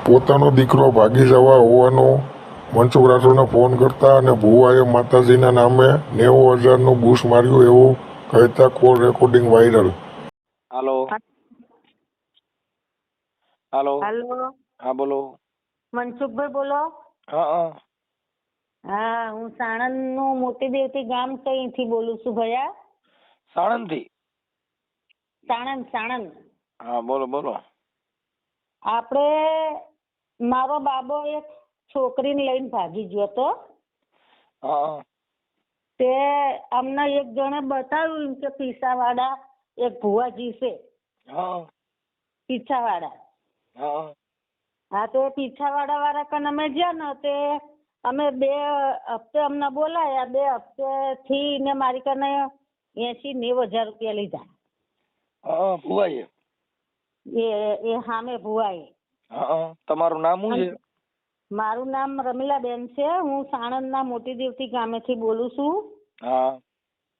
પોતાનો દીકરો ભાગી જવા હોવાનો મનસુખ રાઠોડને ફોન કરતા અને ભુવાએ માતાજીના નામે 90,000નું બૂસ માર્યું એવું કહેતા કોલ રેકોર્ડિંગ વાયરલ. હાલો હાલો હાલો, હા બોલો. મનસુખભાઈ બોલો. હા હા હા, હું સાણંદ નું મોટી દેવતી ગામ થી બોલું છું ભૈયા. સાણંદ થી? સાણંદ સાણંદ. હા બોલો બોલો. આપણે મારો બાબો એક છોકરીને લઈને ભાગી ગયો હતો. હા તે અમને એક જણે બતાવ્યું કે પીસાવાડા એક ભુવાજી છે. હા પીછાવાડા. હા હા, તો પીછાવાડા વાળા કન અમે ગયા ને તે અમે 2 હપ્તે અમને બોલાયા. 2 હપ્તે થી ને મારી કને 80-90,000 રૂપિયા લીધા. હા ભુવાજી. એ સામે ભુવાએ. હા તમારું નામ શું છે? મારું નામ રમીલાબેન છે. હું સાણંદના મોટી દેવતી ગામેથી બોલું છું. હા.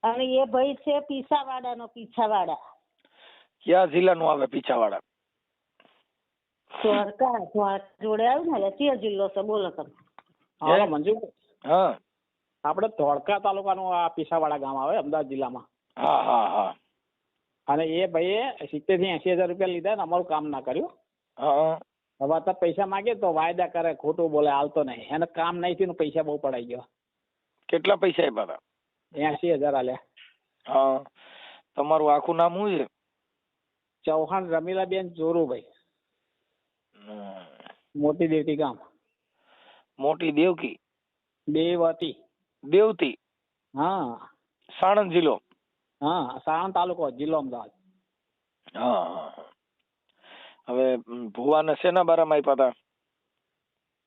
અને એ ભાઈ છે પીછાવાડાનો. પીછાવાડા કયા જિલ્લાનું આવે પીછાવાડા? દ્વારકા જોડે આવ્યું ને કયો જિલ્લો છે બોલો તમે? હા મંજુ, હા આપણે ધોળકા તાલુકાનું આ પીસાવાડા ગામ આવે અમદાવાદ જિલ્લામાં. હા હા હા અને એ ભાઈએ 70,000 થી 80,000 રૂપિયા લીધા ને અમારું કામ ના કર્યું. હા. હવે તો પૈસા માંગે તો વાયદા કરે, ખોટું બોલે, હાલતો નહીં. એને કામ નહીં થયું, પૈસા બહુ પડાઈ ગયો. કેટલા પૈસા આપ્યા હતા? 80,000 આલ્યા. હા. તમારું આખું નામ શું છે? ચૌહાણ રમીલાબેન જોરુભાઈ, મોટી દેવતી ગામ. મોટી દેવકી? દેવતી. દેવતી? હા. સાણંદ જિલ્લો? હા, સાણંદ તાલુકો, જિલ્લો અમદાવાદ. હા. હવે ભુવાને શેના બારામાં આપ્યા હતા?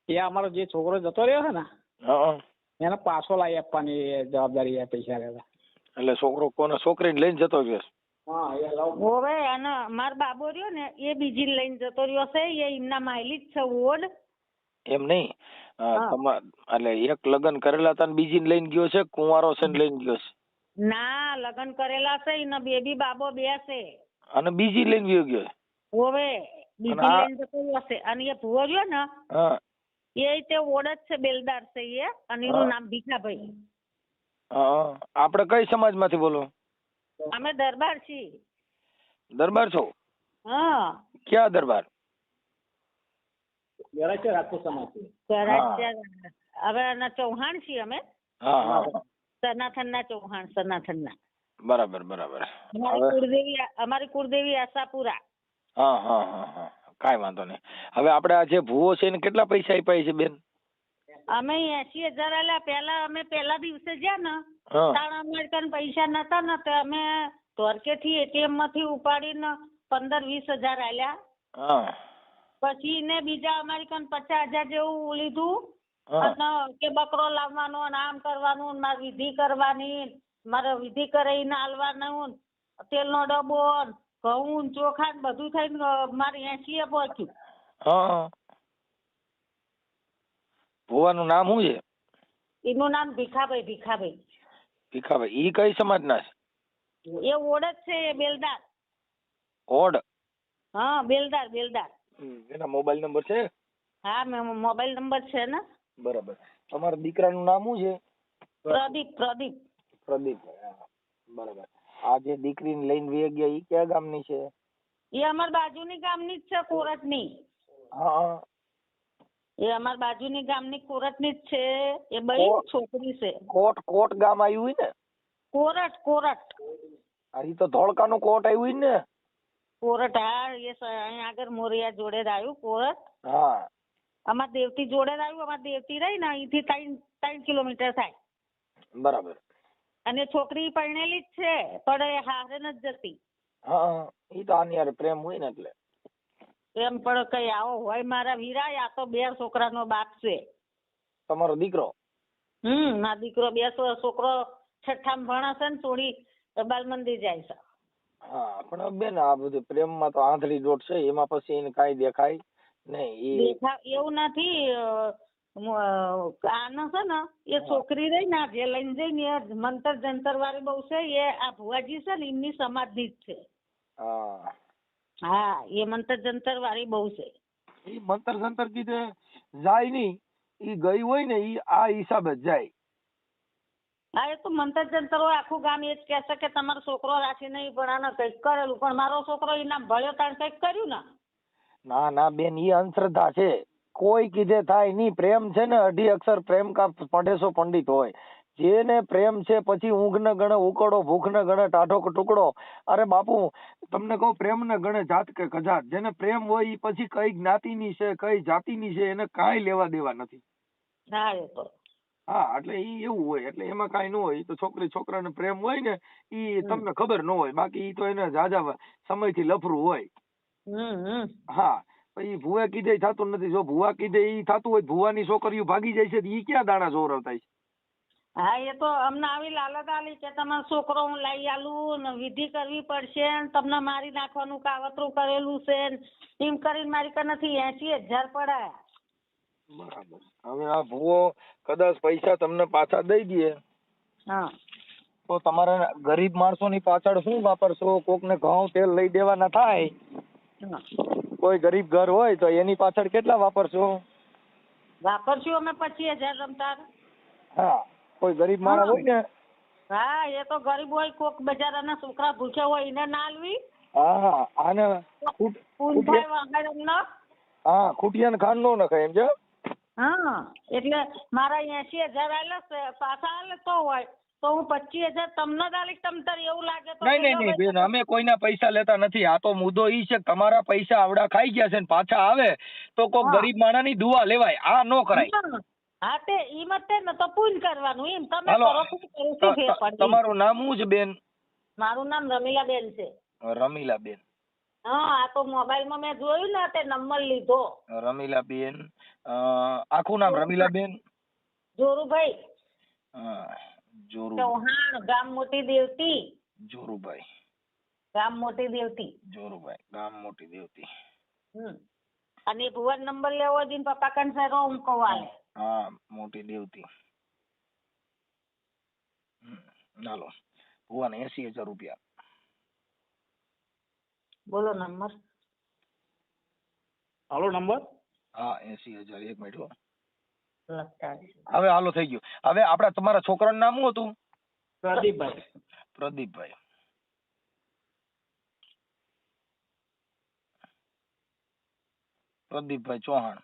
એ અમારો જે છોકરો જતો રહ્યો છે ને, હા. એને પાછો લાવી આપવાની જવાબદારી પૈસા લેતા. એટલે છોકરો કોને છોકરીને લઈને જતો રહ્યો? હા, એ લવ. હવે અને મારો બાબો રહ્યો ને એ બીજી લઈને જતો રહ્યો છે. એ એમના માયલી જ છે ઓડ. એમ નહીં, એટલે એક લગ્ન કરેલા હતા ને બીજી લઈને ગયો છે? કુંવારો છે ને લઈને ગયો છે? ના, લગ્ન કરેલા છે. એના બેબી બાબો 2 છે. અને બીજી લઈને ગયો છે? હવે બીજી લઈને જતો રહ્યો છે. અને એ ભુવો રહ્યો ને હા. એ તે ઓડ જ છે, બેલદાર છે એ. અને એનું નામ ભીખાભાઈ. હા. આપણે કઈ સમાજમાંથી બોલો? અમે દરબાર છીએ. દરબાર છો? હા. ક્યાં દરબાર? ગરાસિયા રાજપૂત સમાજ. હવે એના ચૌહાણ છીએ અમે. હા હા. સનાથનના ચૌહાણ, સનાથનના. બરાબર બરાબર. અમારી કુળદેવી આશાપુરા. હા હા હા હા, કાંઈ વાંધો નહીં. હવે આપણે આ જે ભૂવો છે એને કેટલા પૈસા આપ્યા છે બેન? અમે 80,000 આલ્યા. પહેલા દિવસે ગયા ને હા. તાણ અમારે પૈસા નતા ને તો અમે ધોરકેથી એટીએમ માંથી ઉપાડીને 15-20,000 આલ્યા. હા. પછી ને બીજા અમારી કન 50,000 જેવું લીધું. અને કે બકરો લાવવાનો, આમ કરવાનું, મારે વિધિ કરવાની, મારે વિધિ કરીને આલવાનું, તેલનો ડબ્બો, ઘઉં, ચોખા બધું થઈને મારે 80 પહોંચ્યું. હા. ભુવાનું નામ શું છે? એનું નામ ભીખાભાઈ. ભીખાભાઈ. ભીખાભાઈ. ઈ કઈ સમાજના છે? એ ઓડ જ છે, એ બેલદાર. ઓડ? હા, બેલદાર બેલદાર. એના મોબાઈલ નંબર છે? હા, મોબાઈલ નંબર છે ને. બરાબર. તમારા દીકરાનું નામ શું છે? પ્રદીપ. પ્રદીપ. પ્રદીપ. બરાબર. આ જે દીકરીને લઈને વે ગયા ઈ કયા ગામની છે? એ અમાર બાજુની ગામની જ છે, કોરટની. હા. એ અમાર બાજુની ગામની કોરટની જ છે. એ બઈ છોકરી છે. કોટ ગામ આવ્યું હોય ને? કોરટ. આ ઈ તો ધોળકાનું કોટ આવ્યું હોય ને? કોરટ. હા, એ અહીંયા આગળ મોરિયા જોડે જ આવ્યું કોરટ. હા. અમાર દેવતી જોડે જ આવ્યું. અમાર દેવતી રહી ને અહીંથી 3 કિલોમીટર થાય. બરાબર. અને છોકરી પરણેલી જ છે, પણ એ હારે નથી જતી. હા, ઈ તો આની હારે પ્રેમ હોય ને એટલે. એમ પણ કઈ આવો હોય મારા વીરા. આ તો 2 છોકરાનો બાપ છે. તમારો દીકરો? મારો દીકરો 2 છોકરો 6ઠ્ઠામાં ભણે છે ને થોડી બાલ મંદિર જાય છે. હા, પણ બેન આ બધું પ્રેમમાં તો આંધળી દોટ છે. એમાં પછી એને કાંઈ દેખાય નહીં. એવું નથી. આનો છે ને એ છોકરી રહી ને જે લઈને જઈને એ મંતર જંતર વાળી બહુ છે. એ આ ભુવાજી છે ને એમની સમાજની જ છે. હા. હા, એ મંતર જંતર વાળી બહુ છે. ઈ મંતર સંતર કીધે જાય નહીં, ઈ ગઈ હોય ને ઈ આ હિસાબે જ જાય. હા એ તો મંતર જંતર હોય, આખું ગામ એ જ કહેશે કે તમારો છોકરો રાખી નહીં પણ આને કંઈક કરેલું, પણ મારો છોકરો એના ભળ્યો તાણ કંઈક કર્યું ને. ના ના બેન, ઈ અંધશ્રદ્ધા છે. કોઈ કીધે થાય નહીં. પ્રેમ છે ને 2.5 અક્ષર પ્રેમ કા પઢેસો પંડિત હોય. જેને પ્રેમ છે પછી ઊંઘ ને ગણે ઉકળો, ભૂખ ને ગણે ટાઢો ટુકડો. અરે બાપુ તમને કહું, પ્રેમ ને ગણે જાત કે કજાત. જેને પ્રેમ હોય ઈ પછી કઈ જ્ઞાતિની છે કઈ જાતિની છે એને કાંઈ લેવા દેવા નથી. હા એ તો હા એટલે ઈ એવું હોય, એટલે એમાં કાંઈ ન હોય. ઈ તો છોકરી છોકરાને પ્રેમ હોય ને ઈ તમને ખબર ન હોય, બાકી ઈ તો એને જાજા સમયથી લફરું હોય. હા ઈ ભુવા કીધે થતું નથી. જો ભુવા કીધે ઈ થતું હોય, ભુવાની છોકરીઓ ભાગી જાય છે, ઈ ક્યાં દાણા જોરવતા છે? હા એ તો અમને આવી લાલચ આલી કે તમારો છોકરો હું લઈ આલું ને વિધિ કરવી પડશે ને તમને મારી નાખવાનું કાવતરું કરેલું છે ને એમ કરીને મારી કનેથી 80,000 પડાયા. બરાબર. હવે આ ભુવો કદાચ પૈસા તમને પાછા દઈ દે હા તો તમારે ગરીબ માણસોની પાછળ શું વાપરશો? કોકને ઘઉં તેલ લઈ દેવાના થાય, હા. કોઈ ગરીબ ઘર હોય તો એની પાછળ કેટલા વાપરશો? વાપરશું અમે 25,000 રમતા. હા કોઈ ગરીબ માણસ હોય ને, હા એ તો ગરીબ હોય, કોક બજારના છોકરા ભૂખ્યા હોય એને ના આલવી. હા આને પૂન થાય વગર એમને. હા ખૂટિયાને ખાંડ નો નખાય એમ છે. હા એટલે મારા 80,000 આલે છે, પાછા આલે તો હોય તો હું 25,000 તમને જ આલીશ. તમ તાર એવું લાગે તો નહીં બેન, અમે કોઈના પૈસા લેતા નથી. આ તો મુદ્દો ઈ છે કે તમારા પૈસા આવડા ખાઈ ગયા છે ને પાછા આવે તો કોઈ ગરીબ માણસની દુઆ લેવાય, આ નો કરાય. હા તે ઈ મતે ને તો પૂન કરવાનું એમ. તમે હાલો, કરો પૂન કરો શું ફેર પડે? તમારું નામ શું છે બેન? મારું નામ રમીલાબેન છે. રમીલાબેન. હા આ તો મોબાઈલમાં મેં જોયું ને તે નંબર લીધો. રમીલાબેન આખું નામ રમીલાબેન? જોરુભાઈ જોરુભાઈ ચૌહાણ, ગામ મોટી દેવતી. જોરુભાઈ ગામ મોટી દેવતી. જોરુભાઈ ગામ મોટી દેવતી. અને ભુવન નંબર લેવો હોય તો પપ્પા કંસારો હું કહું આલે. હા મોટી દેવતી. ચાલો ભુવન 80,000 રૂપિયા. બોલો નંબર. હાલો નંબર. હા 80,000. 1 મિનિટ હો. લખતા હવે હાલો થઈ ગયું. હવે આપડા તમારા છોકરાનું નામ શું હતું? પ્રદીપભાઈ. પ્રદીપભાઈ. પ્રદીપભાઈ ચૌહાણ.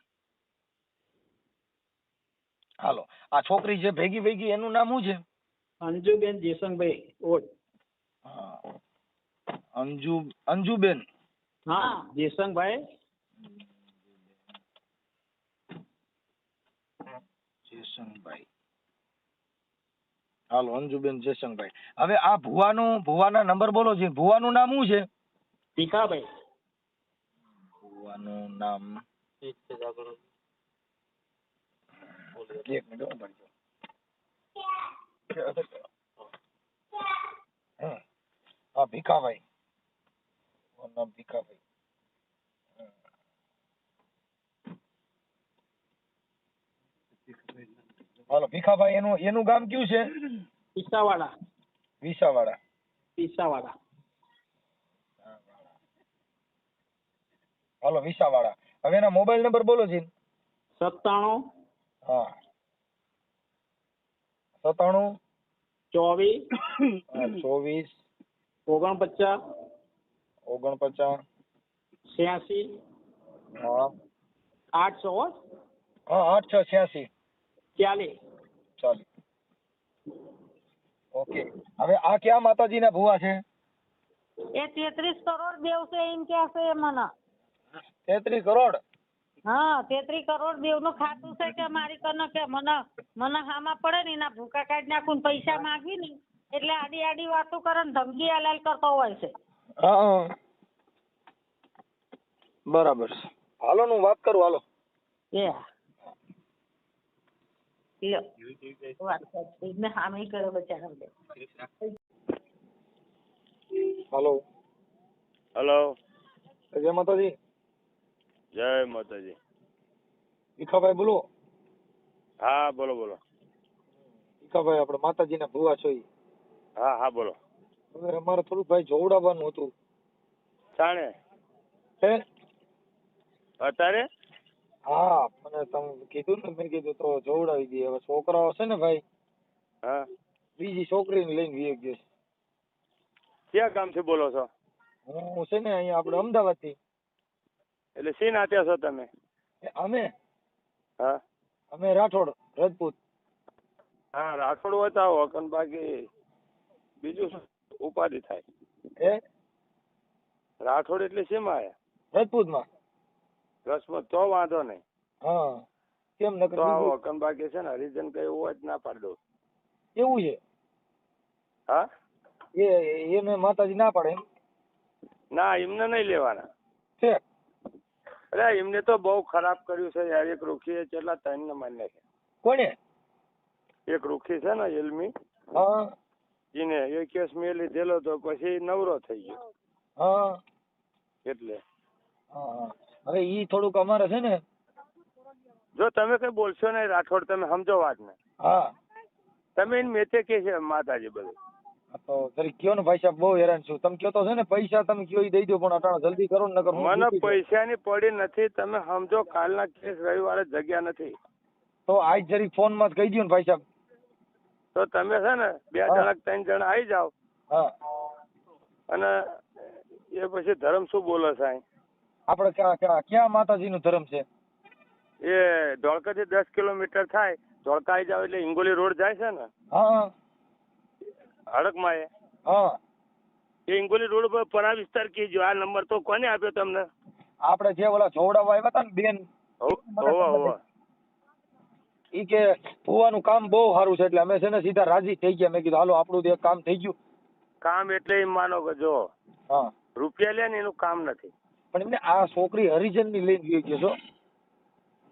હાલો આ છોકરી જે ભેગી એનું નામ શું છે? અંજુબેન જેસંગભાઈ ઓડ. હા અંજુબેન. હા જેસંગભાઈ. જેસંગભાઈ. હાલો અંજુબેન જેસંગભાઈ. હવે આ ભુવાના નંબર બોલો છે. ભુવાનું નામ શું છે? ભીખાભાઈ. ભુવાનું નામ એક મિનિટ હા ભીખાભાઈ. નામ ભીખાભાઈ. હાલો ભીખાભાઈ એનું ગામ કયું છે? ઈસાવાડા. વિસાવાડા. ઈસાવાડા. હાલો વિસાવાડા. હવે એના મોબાઈલ નંબર બોલો છે. 97 હા 97 24 24 49 86 હા 800 હા 8686 40. ચાલો ઓકે. હવે આ ક્યાં માતાજીના ભુવા છે? એ 33 કરોડ દેવ છે એમ કે છે મને. 33 કરોડ? હા 33 કરોડ દેવનું ખાતું છે કે મારી કને કે મને હામાં પડે ને એના ભૂકા કાઢી નાખું ને પૈસા માંગવી ને એટલે આડી વાતો કરે ને ધમકી હલાલ કરતો હોય છે. હા બરાબર છે. હાલો હું વાત કરું. હાલો વાત મેં હામી કર્યો બચારા. હાલો હેલો. જય માતાજી. જય માતાજી. ભીખાભાઈ બોલો. હા બોલો બોલો. ભીખાભાઈ આપણે માતાજીના ભુવા છો. હા હા બોલો. હવે અમારે થોડું ભાઈ જોવડાવવાનું હતું. ચાણે હે અત્યારે હા મને તમે કીધું ને, મેં કીધું તો જોવડાવી દઈએ. હવે છોકરાઓ છે ને ભાઈ, હા, બીજી છોકરીને લઈને વી ગયો છે. ક્યાં ગામથી બોલો છો? હું છે ને અહીંયા આપણે અમદાવાદ થી. એટલે શી નાતે છો તમે? હા, અમે રાઠોડ રજપૂત. હા, રાઠોડ હોય તો આવો, અકન બાકી બીજું શું ઉપાધિ થાય? હે રાઠોડ એટલે શેમાં આયા? રજપૂતમાં. રસમત તો વાંધો નહીં, હા કેમ નકર તો આવો. બીજું અકન બાકી છે ને હરિજન કઈ એવું હોય જ ના પાડ દઉં. એવું છે? હા, એને માતાજી ના પાડે એમ ના એમને નહીં લેવાના. છે? અરે એમને તો બહુ ખરાબ કર્યું છે યાર. એક રૂખી કેટલા 3 ને મારી નાખે. કોને? એક રૂખી છે ને એલમી, હા એને એ કેસ મેં લીધેલો તો પછી નવરો થઈ ગયો હા એટલે. હા. હવે ઈ થોડુંક અમારે છે ને. જો તમે કઈ બોલશો નહીં રાઠોડ, તમે સમજો વાત ને. હા તમે એને મેતે કે છે માતાજી બધું. તો જરી કયો ને ભાઈ સાહેબ, બહુ હેરાન છું. તમે કયો તો છે ને પૈસા તમે કયો ઈ દઈ દો, પણ અટાણે જલ્દી કરો ને, નકર હું મને દુખી છું. પૈસાની પડી નથી, તમે સમજો. કાલના કેસ રવિવારે જગ્યા નથી. તો આજ જરી ફોન માં જ કહી દો ને ભાઈ સાહેબ. તો તમે છે ને 2 હા. જણા 3 જણા આવી જાઓ. હા અને એ પછી ધર્મ શું બોલે છે અહીં? આપણે ક્યાં માતાજી નું ધર્મ છે? એ ધોળકાથી 10 કિલોમીટર થાય. ધોળકા આવી જાવ એટલે હિંગોલી રોડ જાય છે ને હા હડકમાં, હા એ હિંગોલી રોડ પર પરા વિસ્તાર કીજો. આ નંબર તો કોને આપ્યો તમને? આપણે જે ઓલા જોવડાવવા આવ્યા હતા ને બેન, હોવા ઈ કે ભુવાનું કામ બહુ સારું છે એટલે અમે છે ને સીધા રાજી થઈ ગયા. મેં કીધું હાલો આપણું એક કામ થઈ ગયું. કામ એટલે એમ માનો કે જો હા રૂપિયા લે ને એનું કામ નથી. પણ એમને આ છોકરી હરિજન ની લઈને ગઈ ગયો છો.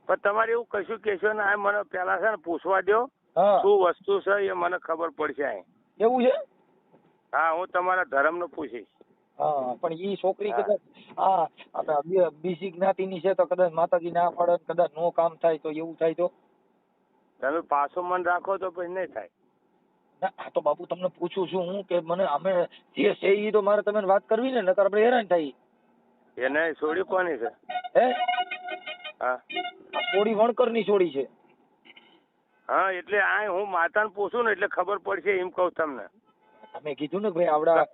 પણ તમારે એવું કશું કહેશો ને, આ મને પેલા છે ને પૂછવા દો હા શું વસ્તુ છે, એ મને ખબર પડશે અહીં. એવું છે? હા, હું તમારા ધર્મ નું પૂછીશ. હા પણ ઈ છોકરી હા. કદાચ આપણે બીજી જ્ઞાતિની છે તો કદાચ માતાજી ના પાડે, કદાચ નો કામ થાય તો એવું થાય તો. તમે પાછું મન રાખો તો પછી નહીં થાય. ના આ તો બાપુ તમને પૂછું છું હું કે મને અમે જે છે ઈ તો મારે તમે વાત કરવી ને, નકર આપણે હેરાન થાય. એને છોડી કોની છે? હે હા આ છોડી વણકર ની છોડી છે. હા, એટલે આ હું માતાને પૂછું ને એટલે ખબર પડશે એમ કહું તમને. તમે કીધું ને ભાઈ આવડા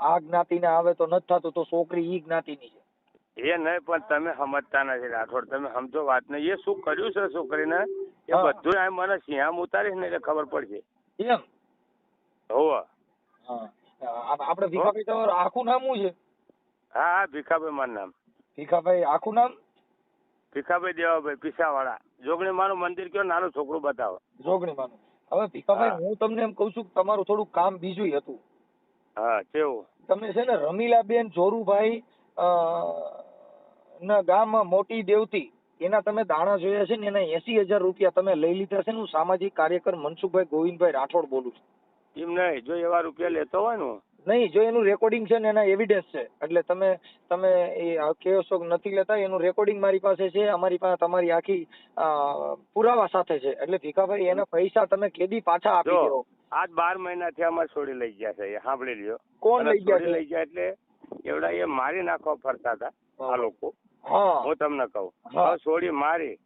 આ જ્ઞાતિ ના આવે તો નથી થતું, તો છોકરી ઈ જ્ઞાતિ ની છે. એ નહીં, પણ તમે સમજતા નથી રાઠોડ. તમે સમજો વાત ને. એ શું કર્યું છે છોકરીને એ હા. બધું આ મને સિંહામ ઉતારીશ ને એટલે ખબર પડશે. એમ? હોવા. હા આપણે ભીખાભાઈ તમારું આખું નામ શું છે? હા હા, ભીખાભાઈ મારું નામ. ભીખાભાઈ આખું નામ? ભીખાભાઈ દેવાભાઈ પીસાવાળા. જોગણી મારું મંદિર કયો, નાનું છોકરું બતાવો. જોગણી માનું. હવે ભીખાભાઈ હા. હું તમને એમ કઉ છું કે તમારું થોડું કામ બીજું હતું. હા, કેવું? તમે છે ને રમીલાબેન જોરુભાઈ ના ગામમાં મોટી દેવતી, એના તમે દાણા જોયા છે ને, એના 80,000 રૂપિયા તમે લઈ લીધા છે ને. હું સામાજિક કાર્યકર મનસુખભાઈ ગોવિંદભાઈ રાઠોડ બોલું છું. એમ નહીં, જો એવા રૂપિયા લેતો હોય ને. નહીં, જો એનું રેકોર્ડિંગ છે ને, એના એવિડન્સ છે. એટલે તમે એ કહો છો કે નથી લેતા, એનું રેકોર્ડિંગ મારી પાસે છે. અમારી પાસે તમારી આખી પુરાવા સાથે છે. એટલે ભીખાભાઈ એના પૈસા તમે કેદી પાછા આપી જો દો. આજ 12 મહિનાથી અમારે છોડી લઈ ગયા છે, એ સાંભળી લ્યો. કોણ લઈ ગયા છે? લઈ ગયા એટલે એવડા એ મારી નાખવા ફરતા હતા આ લોકો. હા હું તમને કહું, હા. હવે છોડી મારી.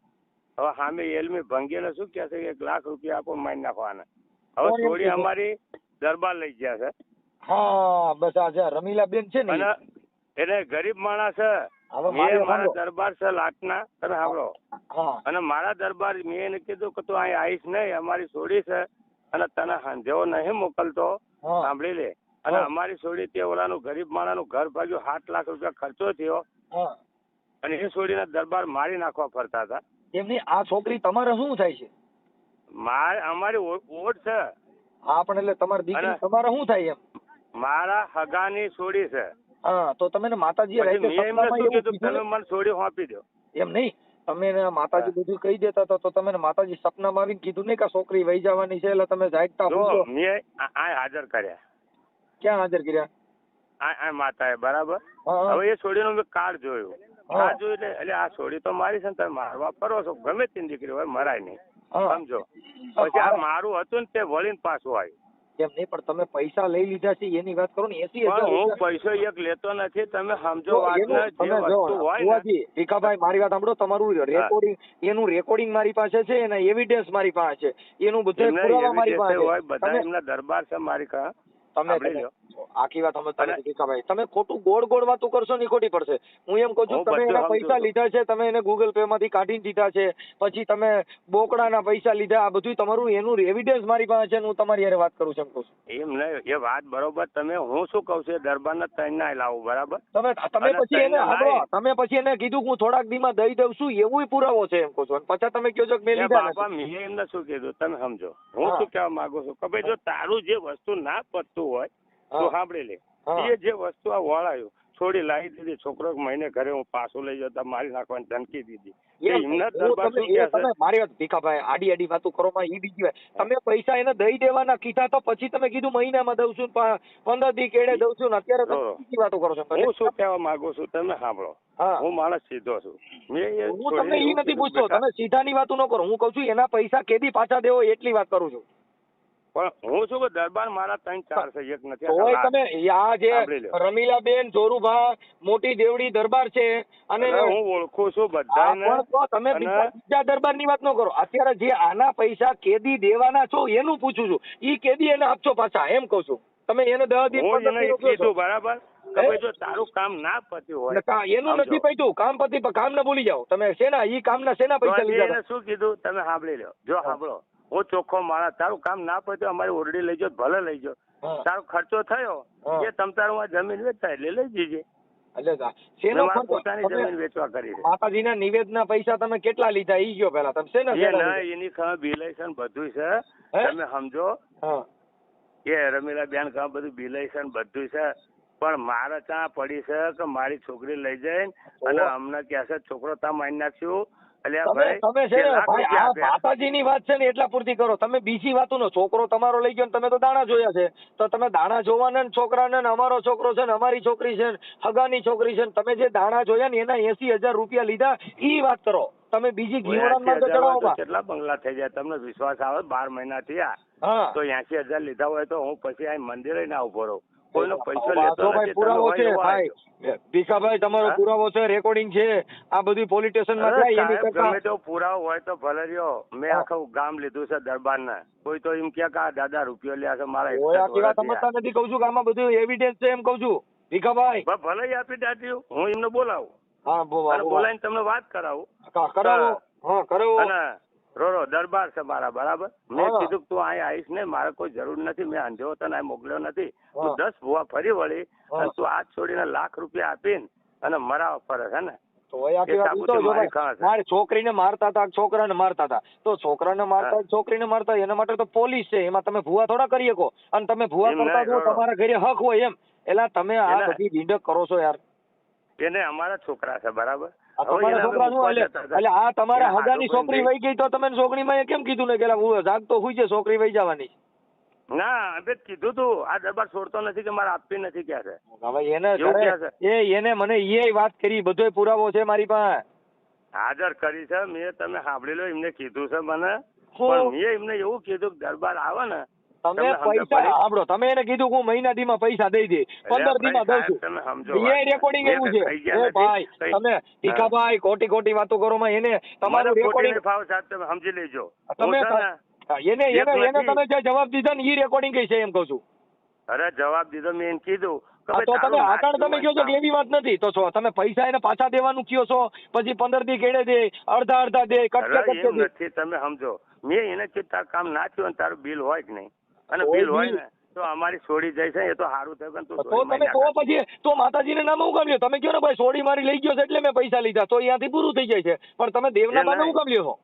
હવે સામે એલમી ભંગેલો શું કે છે, 1 લાખ રૂપિયા આપો મારી નાખવાના. હવે કોણ એમ છોડી કીધું? અમારી દરબાર લઈ ગયા છે. હા બસ આ જે રમીલાબેન છે ને અને એને ગરીબ માણસ છે. હવે મેં મારે મારા સાંભળો. દરબાર છે લાટના, તમે સાંભળો. હા અને મારા દરબાર મેં એને કીધું કે તું અહીં આવીશ નહીં, અમારી છોડી છે અને તને હાંધેવો નહીં મોકલતો, હા સાંભળી લે. અને હા. અમારી છોડી તે ઓલાનું ગરીબ માણાનું ઘર ભાગ્યું, 7 લાખ રૂપિયા ખર્ચો થયો. હા અને એ છોડીને દરબાર મારી નાખવા ફરતા હતા. એમની આ છોકરી તમારે શું થાય છે? અમારી ઓટ છે. હા પણ એટલે તમારી દીકરી અને- તમારે શું થાય એમ? મારા હગાની છોડી છે. હા તો તમે માતાજીએ પછી રાતે મેં એમને સપનામાં શું એવું કીધું, કીધું તમે ને? મને છોડી સોંપી દો. એમ નહીં, તમે એને માતાજી બધું કહી દેતા હતા તો તમે માતાજી સપનામાં આવીને કીધું નહીં કે આ છોકરી વહી જવાની છે, એટલે તમે જાગતા જો પૂછો. મેં આ હાજર કર્યા ક્યાં હાજર કર્યા? આ માતાએ, બરાબર. હા હા. હવે એ છોડીનું મેં કાર્ડ જોયું. હા. કાર્ડ જોયું એટલે આ છોડી તો મારી છે ને, તમે મારવા ફરો છો, ગમે તેની દીકરી હોય મરાય નહીં, હા સમજો. પછી આ મારું હતું ને તે વળીને પાછું આવ્યું. એમ નહીં, પણ તમે પૈસા લઈ લીધા છે એની વાત કરો ને. 80,000 પણ હું રૂપિયા. પૈસો એક લેતો નથી, તમે સમજો જો વાત ને. એનું જે તમે જો વસ્તુ હોય ને ભુવાજી, ભીખાભાઈ મારી વાત સાંભળો. તમારું રેકોર્ડિંગ, એનું રેકોર્ડિંગ મારી પાસે છે, એના એવિડન્સ મારી પાસે છે, એનું બધું એમને પુરાવા એવી મારી રીતે પાસે હોય, છે. બધા તમે એમના દરબાર છે મારી પાસે. તમે સાંભળી લો. આખી વાત સમજતા અને- નથી ભીખાભાઈ. તમે ખોટું ગોળ ગોળ વાતો કરશો ને ઈ ખોટી પડશે. હું એમ કહું છું, હું તમે બધું એના સમજુ પૈસા છું. લીધા છે, તમે એને ગૂગલ પે માંથી કાઢીને દીધા છે, પછી તમે બોકડાના પૈસા લીધા, આ બધું તમારું એનું એવિડન્સ મારી પાસે છે ને હું તમારી હારે વાત કરું છું એમ કહું છું. એમ નહીં, એ વાત બરોબર. તમે હું શું કહું છું, દરબારના ત્રણ ના લાવું, બરાબર? તમે અને પછી એને તઈને સાંભળો, લાય. તમે પછી એને કીધું કે હું થોડાક દીમાં દઈ દઉં છું, એવું પુરાવો છે એમ કહું છું. અને પછી તમે કહો છો કે મેં એ લીધા બાપા નથી. મેં એમને શું કીધું તમે સમજો. હું હા. શું કહેવા માંગુ છું કે ભાઈ જો તારું જે વસ્તુ ના પતતું હોય તો હા. સાંભળી લે. હા. એ જે વસ્તુ આ વળાયું છોડી લાવી દીધી, છોકરો મહિને ઘરે હું પાછું લઈ જતા મારી નાખવાની ધમકી દીધી. એમ એમના હું દરબાર તમે શું કહે છે? તમે મારી વાત ભીખાભાઈ, આડી આડી વાતો કરો માં ઈ બીજી વાત. તમે પૈસા એને દઈ દેવાના કીધા તો પછી તમે કીધું મહિનામાં દઉં છું, 15 દી કેડે દઉં છું, ને અત્યારે તમે જો. બીજી વાતો કરો છો. હું શું કહેવા માંગુ છું તમે સાંભળો. હા. હું માણસ સીધો છું. મેં એ હું છોડીને તમને ઈ એવું નથી કીધું, પૂછતો, બેટા, તમે સીધાની વાતો ન કરો. હું કઉ છું એના પૈસા કેદી પાછા દેવો એટલી વાત કરું છું. પણ હું શું કે દરબાર મારા 3-4 છે, એક નથી. તોય આટલા તમે આ જે સાંભળી લો. રમીલાબેન જોરુભા મોટી દેવડી દરબાર છે, અને અરે હું ઓળખું છું હા, બધાને. પણ તો તમે અને બીજા દરબારની વાત ન કરો. અત્યારે જે આના પૈસા કેદી દેવાના છો એનું પૂછું છું. ઈ કેદી એને આપશો પાછા એમ કહું છું. તમે એને 10 દી હું 15 એને દી કીધું રોક્યો છો. બરાબર કે ભાઈ જો તારું કામ ના પત્યું હોય એનું સમજો. નથી પૈતું કામ પતિ, કામ ને ભૂલી જાઓ તમે. શેના ઈ કામના શેના તો પૈસા મેં લીધા એને શું કીધું તમે સાંભળી લો. જો સાંભળો, હું ચોખ્ખો માણસ, તારું કામ ના પત્યું અમારી ઓરડી લઈ જાઓ, ભલે લઈ જાઓ. હા. તારો ખર્ચો થયો હા. એ તમ તારું આ જમીન વેચતા એટલે લઈ જજે. એટલે મેં શેનો મારા ખર્ચો? પોતાની તમે જમીન વેચવા કરી છે. માતાજીના નિવેદના પૈસા તમે કેટલા લીધા ઈ ગયો પેલા. તમે શેના એ શેના ના લીધા? એની ખબર બિલાઈશન બધું છે. હે? તમે સમજો હા. કે રમીલા બેન ખબર બધું બિલાઈશન બધું છે. પણ મારે ત્યાં પડી છે કે મારી છોકરી લઈ જઈને અને અમને કહે છે છોકરો ત્યાં મારી નાખ્યું. એટલે તમે છે ને ભાઈ, આ ભાઈ માતાજીની વાત છે ને એટલા પૂરતી કરો. તમે બીજી વાતો નો છોકરો તમારો લઈ ગયો ને તમે તો દાણા જોયા છે, તો તમે દાણા જોવાના ને છોકરાને ને અમારો છોકરો છે ને અમારી છોકરી છે ને હગાની છોકરી છે ને તમે જે દાણા જોયા ને એના 80,000 રૂપિયા લીધા ઈ વાત કરો. તમે બીજી ઘીવડામાં તો ચડાવો. કેટલા બંગલા થઈ જાય તમને વિશ્વાસ આવે? 12 મહિના થયા હા, તો 80,000 લીધા હોય તો હું પછી આ મંદિરે ના ઉભો રહું. કોઈનો પૈસો વાંધો લેતો ભાઈ, નથી. પુરાવો તમે છે હોય એવો ભાઈ. આવજો. ભીખાભાઈ તમારો હા? પુરાવો છે, રેકોર્ડિંગ છે, આ બધું પોલીસ સ્ટેશન માં અરે જાય એની સાહેબ, કરતા. ગમે તેવો પુરાવો હોય તો ભલે રહ્યો. મેં હા. આખું ગામ લીધું છે દરબારના. કોઈ તો એમ કે આ દાદા રૂપિયો લ્યા છે મારા ઓય 61 આખી વાત વર્ષ થયા. સમજતા નથી. કહું છું કે આમાં બધું એવિડન્સ છે એમ કહું છું ભીખાભાઈ. ભલે આપી દાટ્યું, હું એમને બોલાવું હા, અને બોલાવીને તમને વાત કરાવું. કરાવો. હા, કરાવો. અને રોરો દરબાર છે મારા, બરાબર? મેં હા. કીધું કે તું અહીંયા આવીશ ને, મારે કોઈ જરૂર નથી. મેં અંધેવો તને અહીં મોકલ્યો નથી. હા. તું 10 ભુવા ફરી વળી હા. અને તું આજ છોડીને લાખ રૂપિયા આપીને અને મરાવા ફરે છે ને. તો ઓય આખી એ વાત સાબુતી ઈ તો જો મારી ભાઈ, ખાસ છે. મારી છોકરીને મારતા હતા, છોકરાને મારતા હતા, તો છોકરાને મારતા હા. છોકરીને મારતા એના માટે તો પોલીસ છે. એમાં તમે ભૂવા થોડા કરી શકો. અને તમે ભૂવા એમ કરતા નહીં, જો રોડો. તમારા ઘરે હક હોય એમ. એલા તમે આ એના- બધી ઝીંડક કરો છો યાર. એને અમારા છોકરા છે, બરાબર? આ હવે તમારા એને અમે છોકરા શું મૂકવા એટલે જતા હતા. એટલે આ તમારા એને હગાની હાડો છોકરી બંધ વહી ગઈ તો તમે છોકરીમાં કેમ કીધું ને કે હું જાગતો હુઈ છે, છોકરી વહી જવાની? ના અમે કીધું તું આ દરબાર છોડતો નથી કે મારે આપવી નથી કે છે. હવે એને એવું જ્યારે કહે એને મને એ વાત કરી, બધોય પુરાવો છે મારી પાસે. હાજર કરી છે મેં, તમે સાંભળી લો. એમને કીધું છે મને. હું- પણ મેં એમને એવું કીધું કે દરબાર આવે ને તમે તમને સમજ પૈસા પડી? સાંભળો, તમે એને કીધું કે હું મહિના દીમાં પૈસા દઈ દે, 15 દીમાં દઉં છું. તમે સમજો એ વાત. રેકોર્ડિંગ મેં એવું કઈ છે. ખાઈ ગયા એ નથી. ભાઈ કઈ- તમે ભીખાભાઈ ખોટી ખોટી વાતો કરો માં એને મને તમારું ખોટી રેકોર્ડિંગ નહીં ફાવે સાહેબ, તમે સમજી લેજો. તમે હું છે ને, એને એક એને એને નથી. તમે જે જવાબ દીધો ને એ રેકોર્ડિંગ કઈ છે એમ કહું છું. અરે જવાબ દીધો મેં એને કીધું કે હા, ભાઈ તો તારું તમે આકાળ નાચતું તમે હોય કહો છો કે કામ. એવી વાત નથી તો છો તમે પૈસા એને પાછા દેવાનું કયો છો, પછી 15 દી કેડે દે, અડધા અડધા દે, કટકે અરે કટકે એમ દે. નથી, તમે સમજો. મેં એને કીધું તારું કામ ના થયું અને તારું બિલ હોય કે નહીં, અને કોઈ બિલ હોય બિલ- ને તો અમારી છોડી જાય છે. એ તો સારું થયું કે તું તો છોડી તમે મારી તો નાખ. પછી તો માતાજીને નામ હું કામ લ્યો? તમે કહો ને ભાઈ સોડી મારી લઈ ગયો છે એટલે મેં પૈસા લીધા, તો અહીંયાથી પૂરું થઈ જાય છે. પણ તમે દેવના એ નામે નહીં. હું કામ લ્યો છો?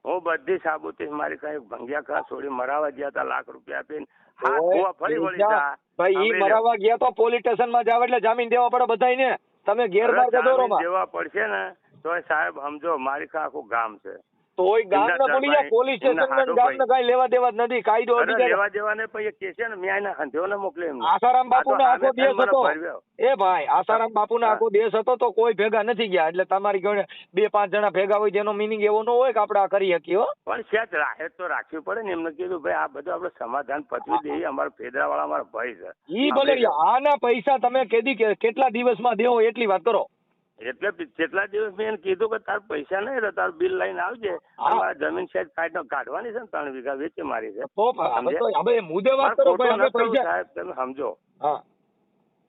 હું બધી સાબુતી મારી કઈ ભંગ્યા કા છોડી મરાવા ગયા હતા, લાખ રૂપિયા આપીને. હા, ઓય, ગોવા ફરી વળી બીજા- જા. ભાઈ ઈ સાંભળી લો. મરાવા ગયા તો પોલીસ સ્ટેશન માં જાવ એટલે જામીન દેવા પડે બધાયને. તમે અરે ગેરમાર્ગે જામીન દોરોમાં. દેવા પડશે ને તો સાહેબ સમજો મારી કા આખું ગામ છે. તોય ગામને એમના બોલી જા, ઘરમાં પોલીસ એમના સ્ટેશન હાડો ગામને કઈ લેવા દેવા જ નથી, કાયદો અરે અધિકાર. લેવા દેવાને પછી એ કે છે ને મેં એના હંધ્યોને મોકલે એમને. આસારામ બાપુને આ તો આખો દેશ સામે હતો. મને ભરવ્યો. એ ભાઈ આસારામ બાપુને હા. આખો દેશ હતો તો કોઈ ભેગા નથી ગયા. એટલે તમારી ઘરે 2-5 જણા ભેગા હોય તેનો મિનિંગ એવો ન હોય કે આપણે આ કરી શકીએ હો. પણ સેજ રાહત તો રાખવી પડે ને. એમને કીધું ભાઈ આ બધું આપણે સમાધાન પતવી દઈએ, અમારા ફેદરાવાળા અમારા ભાઈ છે. ઈ ભલે આના પૈસા તમે કેટલા દિવસમાં દેવો એટલી વાત કરો. એટલે કેટલા દિવસ મેં એને કીધું કે તાર પૈસા નહીં રહે, તારું બિલ લઈને આવજે. અમારા જમીન સાઈડ કાઢવાની છે ને 3 વીઘા વેચી મારી છે. તો હવે મુદ્દે વાત કરો ભાઈ. મારે અમે ખોટું પૈસા સાહેબ તમે સમજો. હા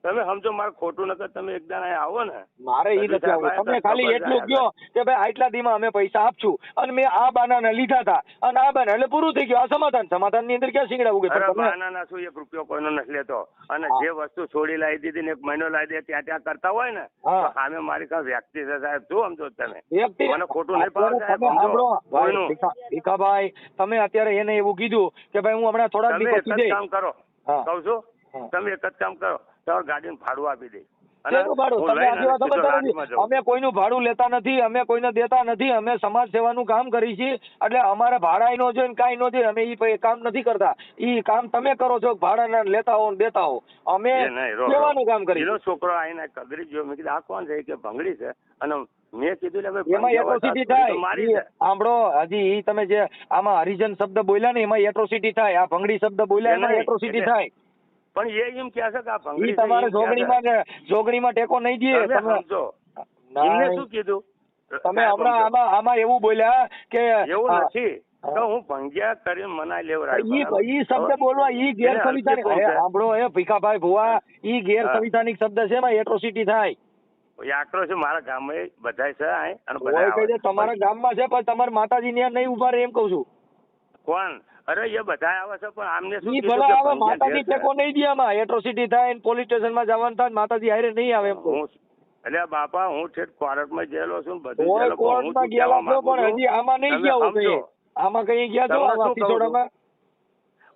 તમે સમજો મારે ખોટું નકર તમે એક દાડા અહીંયા આવો ને. મારે ઈ નથી આવવું. તમે ખાલી એટલું કહો કે ભાઈ આટલા દીમાં અમે પૈસા આપશું અને મેં આ બાનાને લીધા હતા અને આ બાના એટલે પૂરું થઈ ગયું. આ સમાધાન ની અંદર ક્યાં શીંગડા ઉગે? અરે બાના શું 1 રૂપિયો કોઈનો નથી લેતો. અને જે વસ્તુ છોડી લાવી દીધી ને 1 મહિનો લાવી દે ત્યાં કરતા હોય ને તો સામે મારી કાંઈ વ્યક્તિ છે સાહેબ. શું સમજો તમે? મને ખોટું નહીં ભાવે સાહેબ. ભીખાભાઈ તમે અત્યારે એને એવું કીધું કે ભાઈ હું હમણાં થોડા તમે દિવસ એક જ કામ કરો, કહું છું તમે એક જ કામ કરો, તમારે ગાડીનું ભાડું આપી દે. અમે કોઈનું ભાડું લેતા નથી, અમે કોઈને દેતા નથી. અમે સમાજ સેવાનું કામ કરી છીએ એટલે અમારે ભાડા નો જોઈએ કાંઈ નો જોઈએ. અમે ઈ કામ નથી કરતા. ઈ કામ તમે કરો છો, ભાડા લેતા હો દેતા હો. અમે સેવાનું કામ કરી. છોકરો આવીને કગરી ગયો. મેં કીધું આ કોણ છે કે ભંગડી છે. અને મેં કીધું એમાં એટ્રોસિટી થાય. સાંભળો હજી ઈ તમે જે આમાં હરિજન શબ્દ બોલ્યા ને એમાં એટ્રોસિટી થાય. આ ભંગડી શબ્દ બોલ્યા એમાં એટ્રોસિટી થાય. પણ એ એમ કહે છે કે આ ભંગડી ઈ તમારે જોગણીમાં ટેકો નહીં દે. તમે સમજો એમને શું કીધું તમે હમણાં આમાં એવું બોલ્યા કે એવું નથી તો હું ભંગ્યા કરીને મનાઈ લેવરાય. ઈ શબ્દ બોલવા ઈ ગેરસંવિધાનિક. સાંભળો એ ભીખાભાઈ ભુવા, ઈ ગેરસંવિધાનિક શબ્દ છે. એમાં એટ્રોસિટી થાય. આક્રોશ મારા ગામમાં બધાય છે અને બધા તમારા ગામમાં છે પણ તમારા માતાજી ત્યાં નહીં ઉભા રહે એમ કઉ છું. કોણ? અરે એ બધા આવે છે પણ આમને શું ભલે આવે માતાજી ટેકો નહીં દે. આમાં એટ્રોસિટી થાય, પોલીસ સ્ટેશનમાં જવાનું થાય, માતાજી હારે નહીં આવે એમ કહું. એટલે બાપા હું ઠેઠ કોર્ટમાં ગયેલો છું બધું કોર્ટમાં ગયેલા છો પણ હજી આમાં નહીં ગયા હોય. આમાં કઈ ગયા છો વાસીસોડામાં?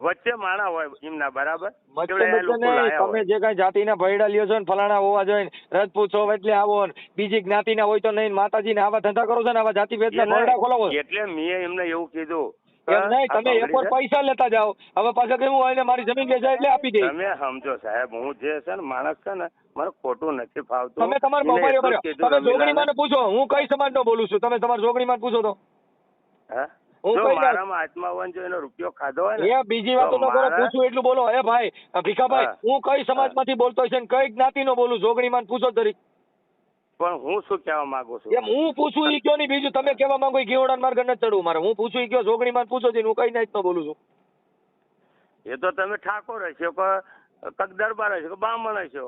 વચ્ચે માણા હોય એમના બરાબર. તમે જે કઈ જાતિના ભયડા લ્યો છો ને ફલાણા હોવા જોઈએ રજપૂત છો એટલે આવો ને બીજી જ્ઞાતિના હોય તો નહીં. માતાજીને આવા ધંધા કરો છો ને આવા જાતિ ભેદના ભયડા ખોલાવો. એટલે મેં એમને એવું કીધું એમ નહીં તમે એક વાર પૈસા લેતા જાઓ. હવે પાછા કેવું હોય ને મારી જમીન વેચાય એટલે આપી દે. તમે સમજો સાહેબ હું જે છે ને માણસ છે ને મને ખોટું નથી ફાવતું. તમે તમારા મોબાઈલ પર તમે જોગણીમાં પૂછો હું કઈ સમાજ નો બોલું છું. તમે તમારા જોગણીમાં પૂછો તો મારામાં હાથમાં હોય જો એનો રૂપિયો ખાધો હોય ને બીજી વાતો ન કરો. પૂછું એટલું બોલો. એ ભાઈ ભીખાભાઈ હું કઈ સમાજ માંથી બોલતો છે કઈ જ્ઞાતિ નો બોલું? જોગણીમાં પૂછો તરી. પણ હું શું કહેવા માંગુ છું એમ હું પૂછું ઈ કયો નહીં. બીજું તમે કહેવા માંગો ઘેવડાના માર્ગ ન ચડવું મારે. હું પૂછું ઈ કયો જોગણીમાં પૂછો છે હું કઈ નાઈટ નો બોલું છું. એ તો તમે ઠાકોર હશો કે કક દરબાર હશો કે બ્રાહ્મણ હશો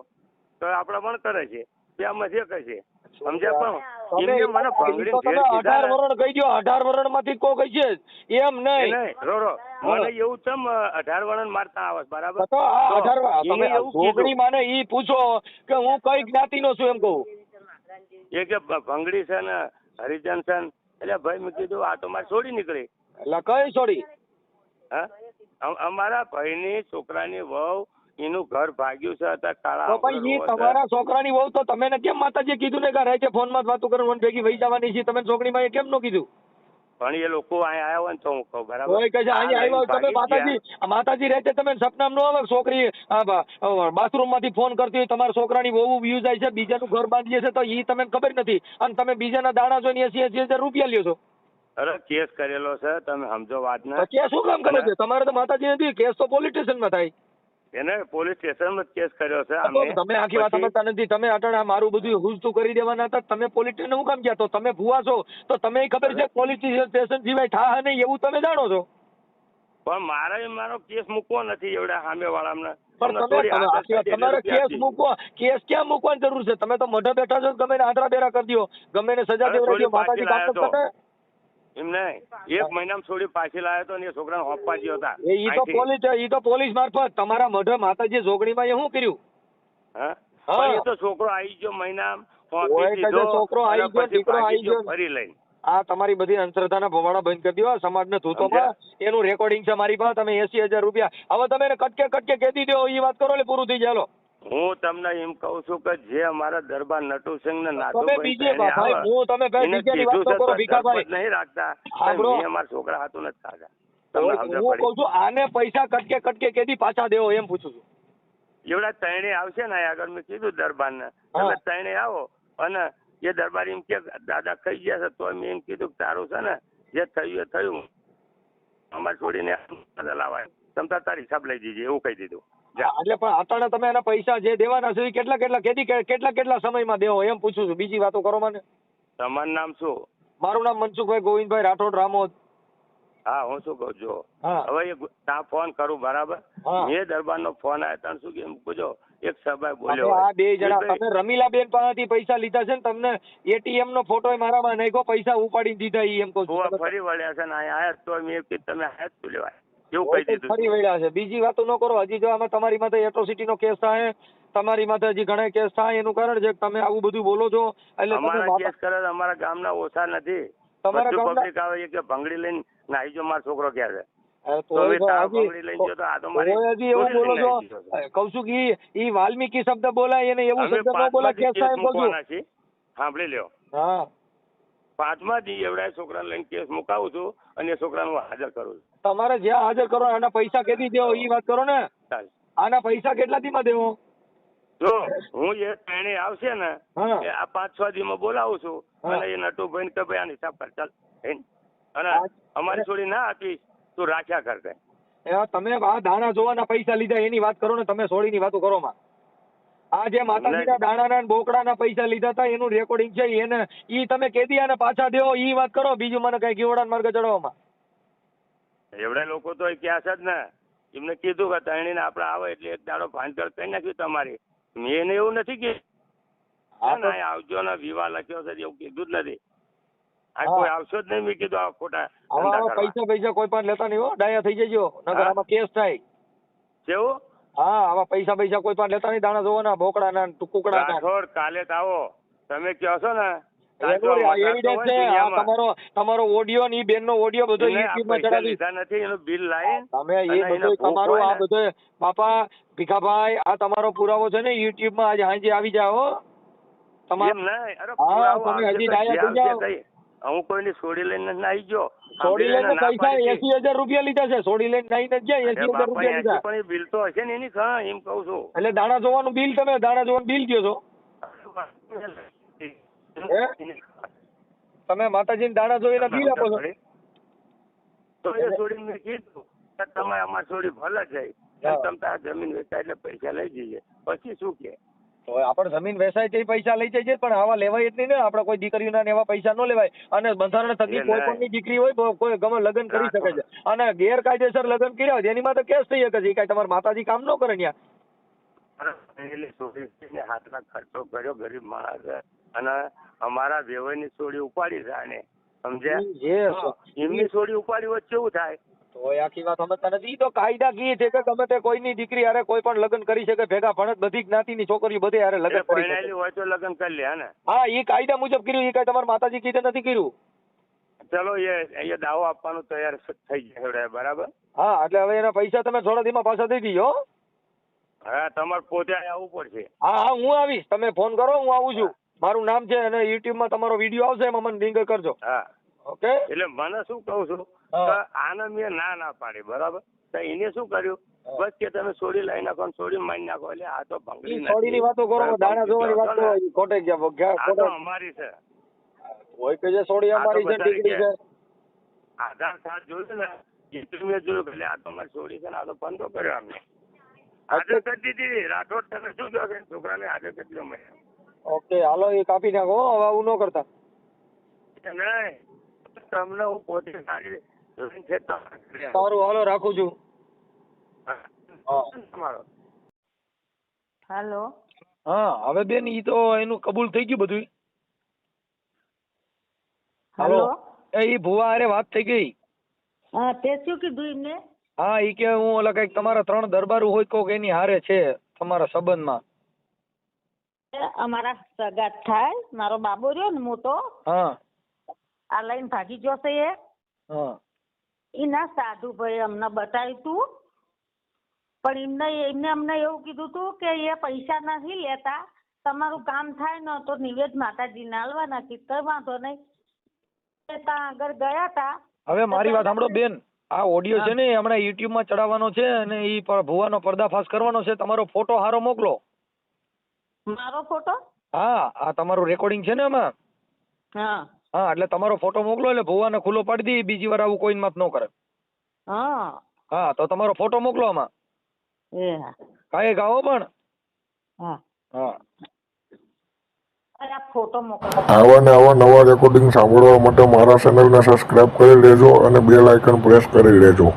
તો આપડા પણ કરે છે ત્યાં મજે કહેશે સમજ્યા. પણ મને ભંગડી 18 વરણ કહી દો. 18 વરણ માંથી કોઈ કહી છે એમ નહીં. રોરો મને એવું ચમ 18 વરણ મારતા આવે બરાબર. તો 18 જોગણી માને ઈ પૂછો કે હું કઈ જ્ઞાતિ નો છું એમ કહું. એ કે ભંગડી છે ને હરિજન છે એટલે ભાઈ મેં કીધું આ તો મારી છોડી નીકળી. એટલે કઈ છોડી? હા અમારા ભાઈની છોકરાની વહુ એનું ઘર ભાગ્યું છે અત્યારે કાળા. ભાઈ તમારા છોકરાની વહુ તો તમે કીમ માતાજી કીધું ને કે રહે છે ફોન માં વાતો કરવાનું ભેગી વહી જવાની છે. તમે છોકરીમાં કેમ ન કીધું? પણ એ લોકો અહીંયા આવ્યા હોય ને તો હું કહું બરાબર. કોઈ કહે છે અહીંયા આવ્યા તમે માતાજી રહે છે તમે સપનામાં ન આવે છોકરી બાથરૂમ માંથી ફોન કરતી હોય તમારા છોકરાની વહુ વ્યુ જાય છે બીજાનું ઘર બાંધીએ છે તો ઈ તમને ખબર નથી અને તમે બીજાના દાણા જોઈને 80,000 રૂપિયા લ્યો છો. અરે કેસ કરેલો છે તમે સમજો વાત ને. કેસ શું કામ કરે છે? તમારે તો માતાજી નથી. કેસ તો પોલીસ સ્ટેશનમાં થાય. એને પોલીસ સ્ટેશનમાં જ કેસ કર્યો છે. તમે આખી વાત સમજતા નથી. તમે અટણા મારું બધું હુજતું કરી દેવાના હતા. તમે પોલીસ સ્ટેશન હું કામ ગયા? તો તમે ભૂવા છો તો તમે ખબર છે પોલીસ સ્ટેશન સિવાય થા નહીં એવું તમે જાણો છો. પણ મારો કેસ મૂકવો નથી એવડા સામે વાળા. પણ તમારે કેસ મૂકવો. કેસ ક્યાં મૂકવાની જરૂર છે? તમે તો મોઢા બેઠા છો. ગમે ને આંતરા બેરા કરી દો, ગમે ને સજા દેવડાવી દો. માતાજી કામ કરતા એમ નહીં. 1 મહિનામાં છોડી પાછી લાવ્યો તો ને એ છોકરાને હોપવા ગયો હતા. ઈ તો પોલીસ મારફત તમારા મોઢે માતાજી જોગણીમાં એ શું કર્યું? હા એ તો છોકરો આવી ગયો મહિનામાં છોકરો આવી ગયો દીકરો આવી ગયો ફરી લઈને. આ તમારી બધી અંધશ્રદ્ધાના ભવાડા બંધ કરી દો. સમાજને ધૂતોમાં એનું રેકોર્ડિંગ છે મારી પાસે. તમે 80,000 રૂપિયા હવે તમે કટકે કટકે કહી દો. એ વાત કરો એટલે પૂરું થઈ જાય. હું તમને એમ કહું છું કે જે અમારા દરબાર નટુસિંહ ને તમે બીજે ભાઈ તમે બીજાની વાત તો કરો ભીખાભાઈ નહીં રાખતા સાંભળો. મેં અમારા છોકરા હાથું નથી ખાતા. તમને સમજ હું કહું પડી? છું આને પૈસા કટકે કેદી પાછા દેવો એમ પૂછું છું. એવડા ત્રણે આવશે ને આગળ મેં કીધું દરબાર ને તમે ત્રણે આવો અને એ દરબાર એમ કે દાદા ખાઈ ગયા છે તો મેં એમ કીધું કે તારું છે ને જે થયું એ થયું અમારે છોડીને લાવાય તમે તારી હિસાબ લઈ દીધી એવું કહી દીધું. એટલે પણ અત્યારે તમે એના પૈસા જે દેવાના છે એ કેટલા સમયમાં દેવો એમ પૂછું છું. બીજી વાતો કરો મને. તમારું નામ શું? મારું નામ મનસુખભાઈ ગોવિંદભાઈ રાઠોડ રામોદ. હા હું શું કહું છું હવે ત્યાં ફોન કરું બરાબર. મેં દરબાર નો ફોન આવ્યો તને શું કેમ પૂછો એક સભાએ બોલ્યો આ બે જણા તમે રમીલાબેન પાસેથી પૈસા લીધા છે ને તમને એટીએમ નો ફોટો મારામાં નાખ્યો પૈસા ઉપાડી દીધા એમ કહું છું. ફરી વળ્યા છે ને આયા તો મેં કીધું તમે આયા જ શું લેવાય એવું કહી દીધું. ફરી વળ્યા છે. બીજી વાતો ન કરો. હજી જો આમાં તમારી માથે એટ્રોસિટી નો કેસ થાય તમારી માથે હજી ઘણા કેસ થાય એનું કારણ છે તમે આવું બધું બોલો છો. એટલે અમારા કેસ કરે અમારા ગામના ઓછા નથી. તમારા બધું ગામના પબ્લિક આવે કે ભંગડી લઈને નાહી જો મારો છોકરો ક્યાં છે કઉ છું કે ઈ વાલ્મીકી શબ્દ બોલાય એને એવું શબ્દ ન બોલાય કેસ થાય એમ કહું છું. સાંભળી લ્યો. હા 5મા દી એવડા છોકરાને લઈને કેસ મુકાવું છું અને એ છોકરાનું હાજર કરું છું. તમારે જ્યાં હાજર કરો આના પૈસા કેદી દેવો ઈ વાત કરો ને. આના પૈસા કેટલા દી માં દેવો? જો હું એ ત્રણે આવશે ને આ 5-6 દી માં બોલાવું છું અને એ નટુભાઈ કે ભાઈ આનો હિસાબ કર ચાલ અને અમારી છોડી ના આપી તું રાખ્યા કરતે. તમે આ દાણા જોવાના પૈસા લીધા એની વાત કરો ને. તમે સોળીની વાતો કરો માં. આ જે માતાજીના દાણાના બોકડાના પૈસા લીધા હતા એનું રેકોર્ડિંગ છે એને ઈ તમે કેદી આને પાછા દેવો ઈ વાત કરો. બીજું મને કઈ ગીવડાના માર્ગે ચડવામાં એવડા લોકો તો ક્યાં છે જ ને એમને કીધું કે ત્રણેય ને આપડે આવે એટલે એક દાડો ભાંજગળ કરી નાખ્યું તમારી. મેં એને એવું નથી કે આવજો ને વિવાહ લખ્યો છે એવું કીધું જ નથી. આ કોઈ આવશો જ નહીં. મેં કીધું આ ખોટા પૈસા કોઈ પણ લેતા નહીં હો. ડાયા થઈ જજો નકર આમાં કેસ થાય. કેવું? હા આવા પૈસા પૈસા કોઈ પણ લેતા નહીં. દાણા જોવાના બોકડાના ટુકડા રાઠોડ કાલે આવો તમે કહો છો ને એવિડન્સ છે. તમારો ઓડિયો ની બેન નો ઓડિયો બધો યુટ્યુબ માં ચડાવી લીધા નથી એનું બિલ લાવી તમે એ બધું તમારું આ બધું બાપા ભીખાભાઈ આ તમારો પુરાવો છે ને યુટ્યુબ માં આજે હાંજે આવી જાઓ તમારે. હા તમે હજી ડાયા થઈ જાઓ. હું કોઈની છોડી લઈને આવી ગયો. છોડી લઈને પૈસા 80,000 રૂપિયા લીધા છે. છોડી લઈને નહીં નથી ગયા 80,000 રૂપિયા લીધા. પણ એ બિલ તો હશે ને એની એમ કહું છું. એટલે દાણા જોવાનું બિલ તમે દાણા જોવાનું બિલ કયો છો? તમે માતાજીને દાણા જોઈને બિલ આપો છો? તો એ છોડીને કીધું તમે અમારી છોડી ભલે જાય તમે તાર જમીન વેચાય એટલે પૈસા લઈ જઈએ પછી શું કે તો આપણે જમીન વેચાય તે પૈસા લઈ જઈએ પણ આવા લેવાય જ નહીં ને. આપણે કોઈ દીકરીના એવા પૈસા ન લેવાય. અને બંધારણ થકી કોઈ પણ દીકરી હોય તો કોઈ ગમે લગ્ન કરી શકે છે. અને ગેરકાયદેસર લગ્ન કર્યા હોય એની માટે કેસ થઈ શકે છે. કઈ તમારા માતાજી કામ ન કરે ત્યાં. હાથના ખર્ચો કર્યો ગરીબ માણસ અને અમારા વેવાઈની છોડી ઉપાડી છે અને સમજ્યા એમની છોડી ઉપાડી હોય કેવું થાય? તો આખી વાત સમજતા નથી. તો કાયદા કી છે કે ગમે તે કોઈની દીકરી હારે કોઈ પણ લગ્ન કરી શકે ભેગા ભણત બધી જ્ઞાતિની છોકરીઓ બધે હારે લગ્ન કરી શકે હોય તો લગ્ન કરી લે ને. હા એ કાયદા મુજબ કર્યું. એ કઈ તમારા માતાજી કીધે નથી કર્યું. ચલો એ દાવો આપવાનું તૈયાર થઈ જાય બરાબર. હા એટલે હવે એના પૈસા તમે થોડા દીમાં પાછા દઈ દીજો. હા તમારે પોતે આવવું પડશે. હા હા હું આવીશ. તમે ફોન કરો હું આવું છું. મારું નામ છે અને યુટ્યુબ માં તમારો વિડીયો આવશે એમાં મને લિંક કરજો. હા ઓકે. એટલે મને શું કહું છું આને મેં ના પાડી બરાબર. તો એને શું કર્યું બસ કે તમે છોડી લઈ નાખો છોડી મારી નાખો. એટલે આ તો ભંગડી છોડીની વાતો કરો દાણા જોવાની વાત કરો ખોટે ગયા અમારી છે હોય કે જે છોડી અમારી છે ટીકડી છે. આધાર કાર્ડ જોયું ને એટલું મેં જોયું એટલે આ તો અમારી છોડી છે ને આ તો બંધો કર્યો અમને હાજર કરી દીધી. રાઠોડ તમે શું કહો છોકરાને હાજર કરી દો મેં. ઓકે હાલો એ કાપી નાખો હવે આવું ન કરતા. નહીં તમને હું પોતે સારું હાલો રાખું છું. હાલો. હા હવે બેન ઈ તો એનું કબૂલ થઈ ગયું બધું. હાલો. એ ભુવા હારે વાત થઈ ગઈ. હા તે શું કીધું એમને? હા ઈ કે હું ઓલા કઈક તમારા 3 દરબારો હોય કોક એની હારે છે તમારા સંબંધમાં. અમારા સગાત થાય મારો બાબો રહ્યો ને મોટો. હા આ લઈને ભાગી જશે એ. હા એના સાધુ ભાઈ અમને બતાવ્યું તું પણ એમને અમને એવું કીધું હતું કે એ પૈસા નથી લેતા, તમારું કામ થાય ને તો નિવેદ માતાજીને આલવાના. કીધું વાંધો નહીં. ત્યાં આગળ ગયા હતા. હવે મારી વાત સાંભળો બેન, આ ઓડિયો છે ને એ હમણાં YouTube માં ચડાવવાનો છે અને એ ભુવાનો પર્દાફાશ કરવાનો છે. તમારો ફોટો હારો મોકલો. મારો ફોટો? હા, આ તમારું રેકોર્ડિંગ છે ને એમાં. હા હા, એટલે તમારો ફોટો મોકલો એટલે ભુવાને ખુલ્લો પાડી દઈએ, બીજી વાર આવું કોઈ મત ન કરે. હા હા, તો તમારો ફોટો મોકલો આમાં. એ હા કાંઈ ગાવો પણ. હા હા, અરે આ ફોટો મોકલો. આવા ને આવા નવા રેકોર્ડિંગ સાંભળવા માટે મારા ચેનલને સબસ્ક્રાઇબ કરી લેજો અને બેલ આઇકન પ્રેસ કરી લેજો.